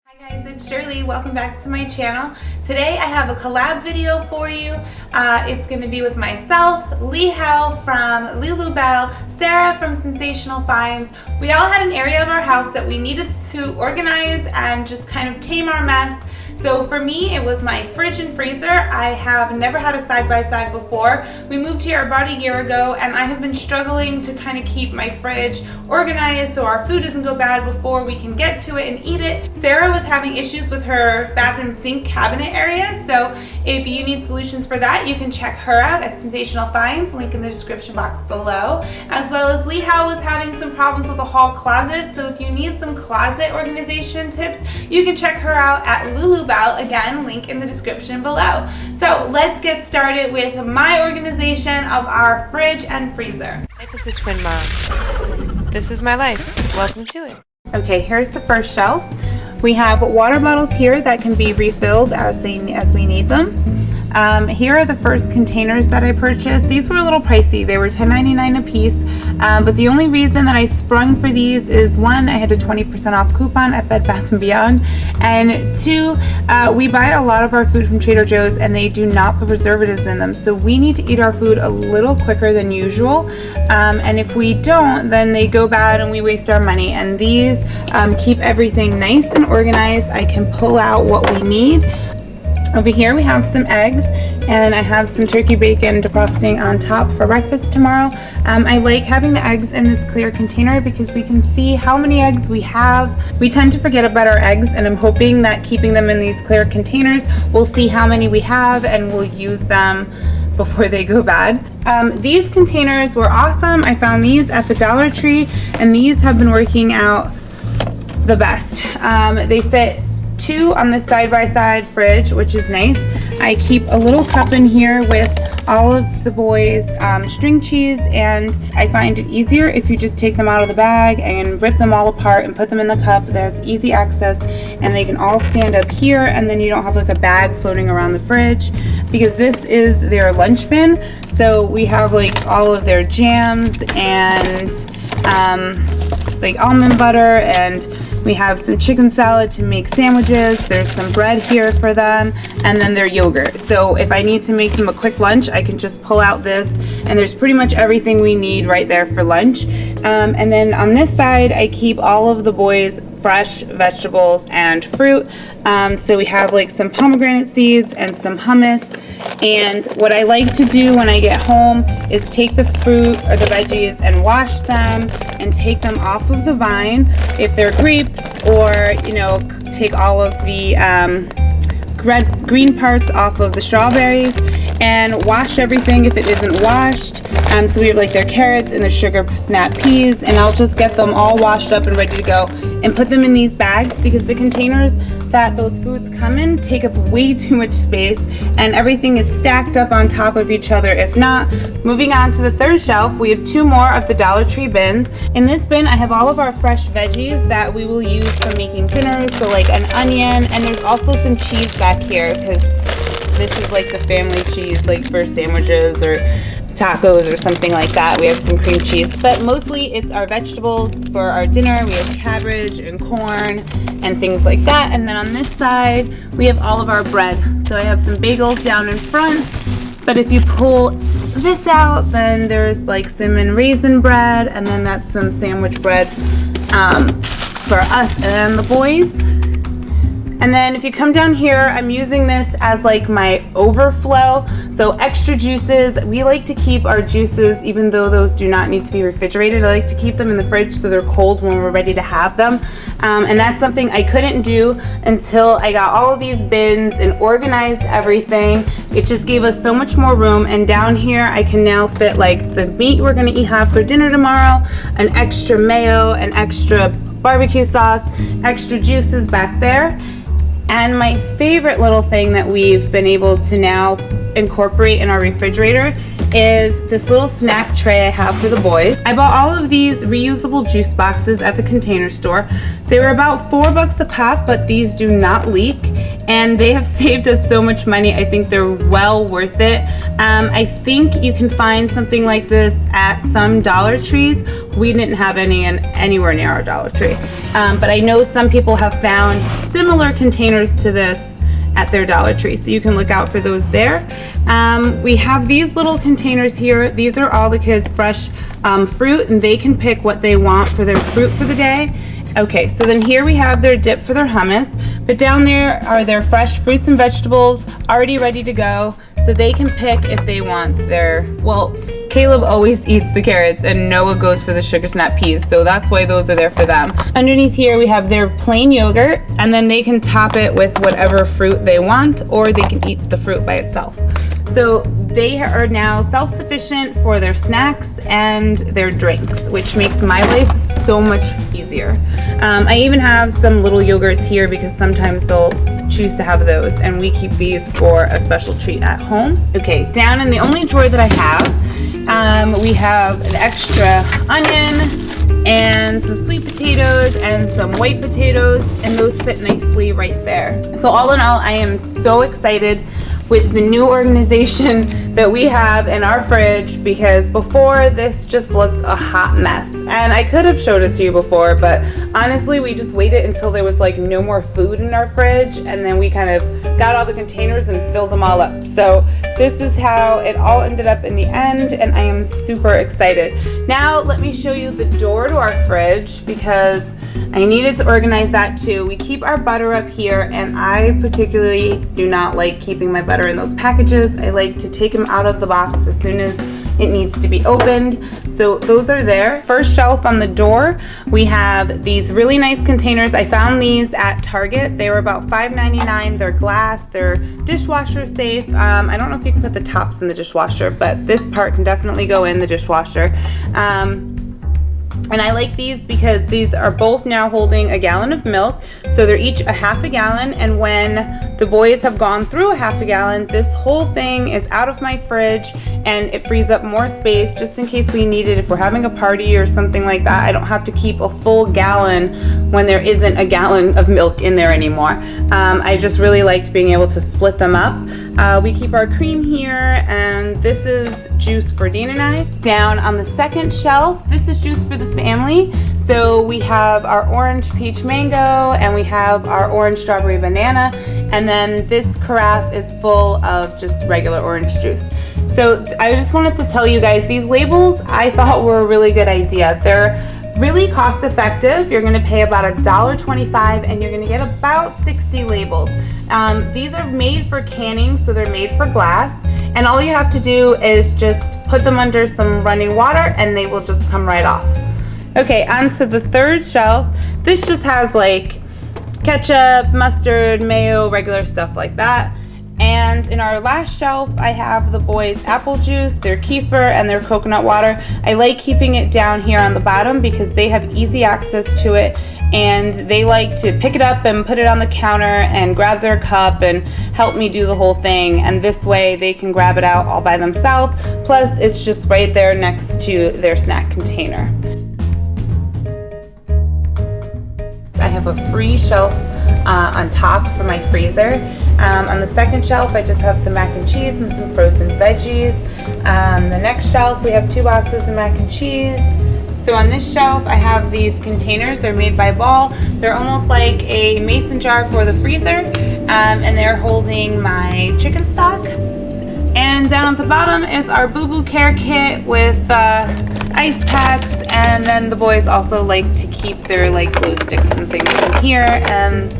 Hi guys, it's Shirley. Welcome back to my channel. Today I have a collab video for you. It's going to be with myself, Lee Howe from Lulu Belle, Sarah from Sensational Finds. We all had an area of our house that we needed to organize and just kind of tame our mess. So for me, it was my fridge and freezer. I have never had a side-by-side before. We moved here about a year ago and I have been struggling to kind of keep my fridge organized so our food doesn't go bad before we can get to it and eat it. Sarah was having issues with her bathroom sink cabinet area, so if you need solutions for that, you can check her out at Sensational Finds, link in the description box below. As well as Lee Howe was having some problems with a hall closet, so if you need some closet organization tips, you can check her out at Lulu Belle, again, link in the description below. So let's get started with my organization of our fridge and freezer. Life is a twin mom. This is my life. Welcome to it. Okay, here's the first shelf. We have water bottles here that can be refilled as we need them. Here are the first containers that I purchased. These were a little pricey. They were $10.99 a piece, but the only reason that I sprung for these is one, I had a 20% off coupon at Bed Bath & Beyond, and two, we buy a lot of our food from Trader Joe's and they do not put preservatives in them, so we need to eat our food a little quicker than usual, and if we don't, then they go bad and we waste our money. And these keep everything nice and organized. I can pull out what we need. Over here we have some eggs, and I have some turkey bacon defrosting on top for breakfast tomorrow. I like having the eggs in this clear container because we can see how many eggs we have. We tend to forget about our eggs, and I'm hoping that keeping them in these clear containers, we'll see how many we have and we'll use them before they go bad. These containers were awesome. I found these at the Dollar Tree, and these have been working out the best. They fit two on the side-by-side fridge, which is nice. I keep a little cup in here with all of the boys' string cheese, and I find it easier if you just take them out of the bag and rip them all apart and put them in the cup. There's easy access and they can all stand up here, and then you don't have like a bag floating around the fridge, because this is their lunch bin. So we have like all of their jams and like almond butter, and we have some chicken salad to make sandwiches. There's some bread here for them, and then their yogurt. So if I need to make them a quick lunch, I can just pull out this, and there's pretty much everything we need right there for lunch. And then on this side, I keep all of the boys' fresh vegetables and fruit. So we have like some pomegranate seeds and some hummus. And what I like to do when I get home is take the fruit or the veggies and wash them and take them off of the vine if they're grapes, or take all of the green parts off of the strawberries and wash everything if it isn't washed. So we have like their carrots and their sugar snap peas, and I'll just get them all washed up and ready to go and put them in these bags, because the containers that those foods come in take up way too much space and everything is stacked up on top of each other if not. Moving on to the third shelf, we have two more of the Dollar Tree bins. In this bin I have all of our fresh veggies that we will use for making dinner, so like an onion, and there's also some cheese back here because this is like the family cheese, like for sandwiches or tacos or something like that. We have some cream cheese, but mostly it's our vegetables for our dinner. We have cabbage and corn and things like that. And then on this side we have all of our bread. So I have some bagels down in front, but if you pull this out, then there's like cinnamon raisin bread, and then that's some sandwich bread for us and the boys. And then if you come down here, I'm using this as like my overflow. So extra juices, we like to keep our juices, even though those do not need to be refrigerated, I like to keep them in the fridge so they're cold when we're ready to have them. And that's something I couldn't do until I got all of these bins and organized everything. It just gave us so much more room, and down here I can now fit like the meat we're gonna have for dinner tomorrow, an extra mayo, an extra barbecue sauce, extra juices back there. And my favorite little thing that we've been able to now incorporate in our refrigerator is this little snack tray I have for the boys. I bought all of these reusable juice boxes at the Container Store. They were about $4 a pop, but these do not leak, and they have saved us so much money. I think they're well worth it. I think you can find something like this at some Dollar Trees, we didn't have any anywhere near our Dollar Tree. But I know some people have found similar containers to this at their Dollar Tree, so you can look out for those there. We have these little containers here. These are all the kids' fresh fruit, and they can pick what they want for their fruit for the day. Okay, so then here we have their dip for their hummus, but down there are their fresh fruits and vegetables already ready to go, so they can pick if they want their, well, Caleb always eats the carrots and Noah goes for the sugar snap peas, so that's why those are there for them. Underneath here we have their plain yogurt, and then they can top it with whatever fruit they want, or they can eat the fruit by itself. So they are now self-sufficient for their snacks and their drinks, which makes my life so much easier. I even have some little yogurts here because sometimes they'll choose to have those, and we keep these for a special treat at home. Okay, down in the only drawer that I have, we have an extra onion and some sweet potatoes and some white potatoes, and those fit nicely right there. So all in all, I am so excited with the new organization that we have in our fridge, because before this just looked a hot mess. And I could have showed it to you before, but honestly we just waited until there was like no more food in our fridge, and then we kind of got all the containers and filled them all up. So this is how it all ended up in the end, and I am super excited. Now let me show you the door to our fridge, because I needed to organize that too. We keep our butter up here, and I particularly do not like keeping my butter in those packages. I like to take them out of the box as soon as it needs to be opened. So those are there. First shelf on the door, we have these really nice containers. I found these at Target. They were about $5.99. They're glass, they're dishwasher safe. I don't know if you can put the tops in the dishwasher, but this part can definitely go in the dishwasher. And I like these because these are both now holding a gallon of milk. So they're each a half a gallon. And when the boys have gone through a half a gallon, this whole thing is out of my fridge, and it frees up more space just in case we need it. If we're having a party or something like that, I don't have to keep a full gallon when there isn't a gallon of milk in there anymore. I just really liked being able to split them up. We keep our cream here, and this is juice for Dean and I. Down on the second shelf, this is juice for the family. So we have our orange peach mango, and we have our orange strawberry banana, and then this carafe is full of just regular orange juice. So I just wanted to tell you guys, these labels I thought were a really good idea. They're really cost effective. You're gonna pay about $1.25, and you're gonna get about 60 labels. These are made for canning, so they're made for glass, and all you have to do is just put them under some running water and they will just come right off. Okay, on to the third shelf. This just has like ketchup, mustard, mayo, regular stuff like that. And in our last shelf, I have the boys' apple juice, their kefir, and their coconut water. I like keeping it down here on the bottom because they have easy access to it, and they like to pick it up and put it on the counter and grab their cup and help me do the whole thing. And this way they can grab it out all by themselves. Plus, it's just right there next to their snack container. I have a free shelf on top for my freezer. On the second shelf, I just have some mac and cheese and some frozen veggies. The next shelf, we have 2 boxes of mac and cheese. So on this shelf, I have these containers. They're made by Ball. They're almost like a mason jar for the freezer, and they're holding my chicken stock. And down at the bottom is our Boo Boo Care Kit with ice packs, and then the boys also like to keep their like glue sticks and things in here, and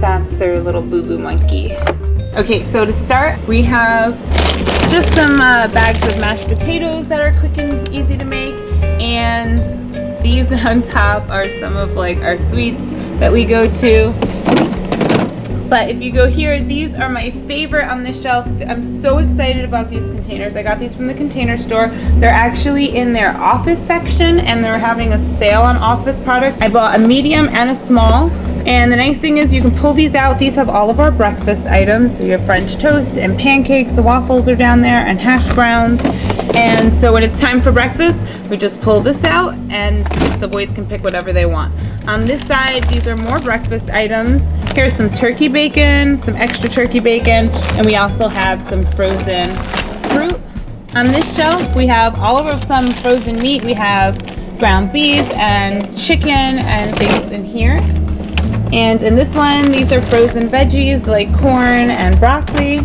that's their little Boo Boo monkey. Okay, so to start, we have just some bags of mashed potatoes that are quick and easy to make, and these on top are some of like our sweets that we go to. But if you go here, these are my favorite on this shelf. I'm so excited about these containers. I got these from the Container Store. They're actually in their office section, and they're having a sale on office products. I bought a medium and a small. And the nice thing is you can pull these out. These have all of our breakfast items. So you have French toast and pancakes. The waffles are down there, and hash browns. And so when it's time for breakfast, we just pull this out and the boys can pick whatever they want. On this side, these are more breakfast items. Here's some turkey bacon, some extra turkey bacon, and we also have some frozen fruit. On this shelf, we have all of some frozen meat. We have ground beef and chicken and things in here. And in this one, these are frozen veggies like corn and broccoli.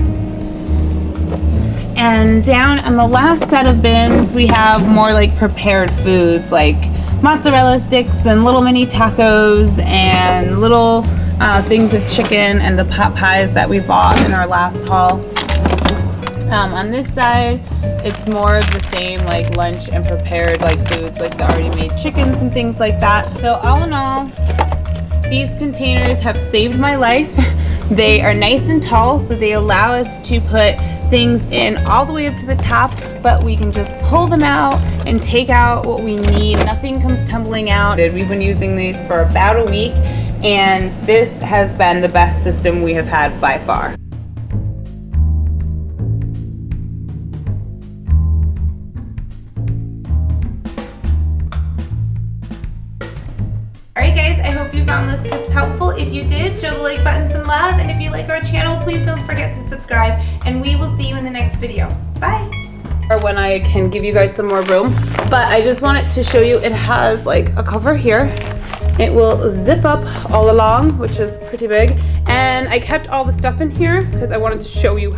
And down on the last set of bins, we have more like prepared foods like mozzarella sticks and little mini tacos and little things of chicken and the pot pies that we bought in our last haul. On this side, it's more of the same like lunch and prepared like foods like the already made chickens and things like that. So all in all, these containers have saved my life. They are nice and tall, so they allow us to put things in all the way up to the top, but we can just pull them out and take out what we need. Nothing comes tumbling out. We've been using these for about a week, and this has been the best system we have had by far. Alright guys, I hope you found those tips helpful. If you did, show the like button some love, and if you like our channel, please don't forget to subscribe, and we will see you in the next video. Bye! Or when I can give you guys some more room, but I just wanted to show you it has like a cover here. It will zip up all along, which is pretty big, and I kept all the stuff in here because I wanted to show you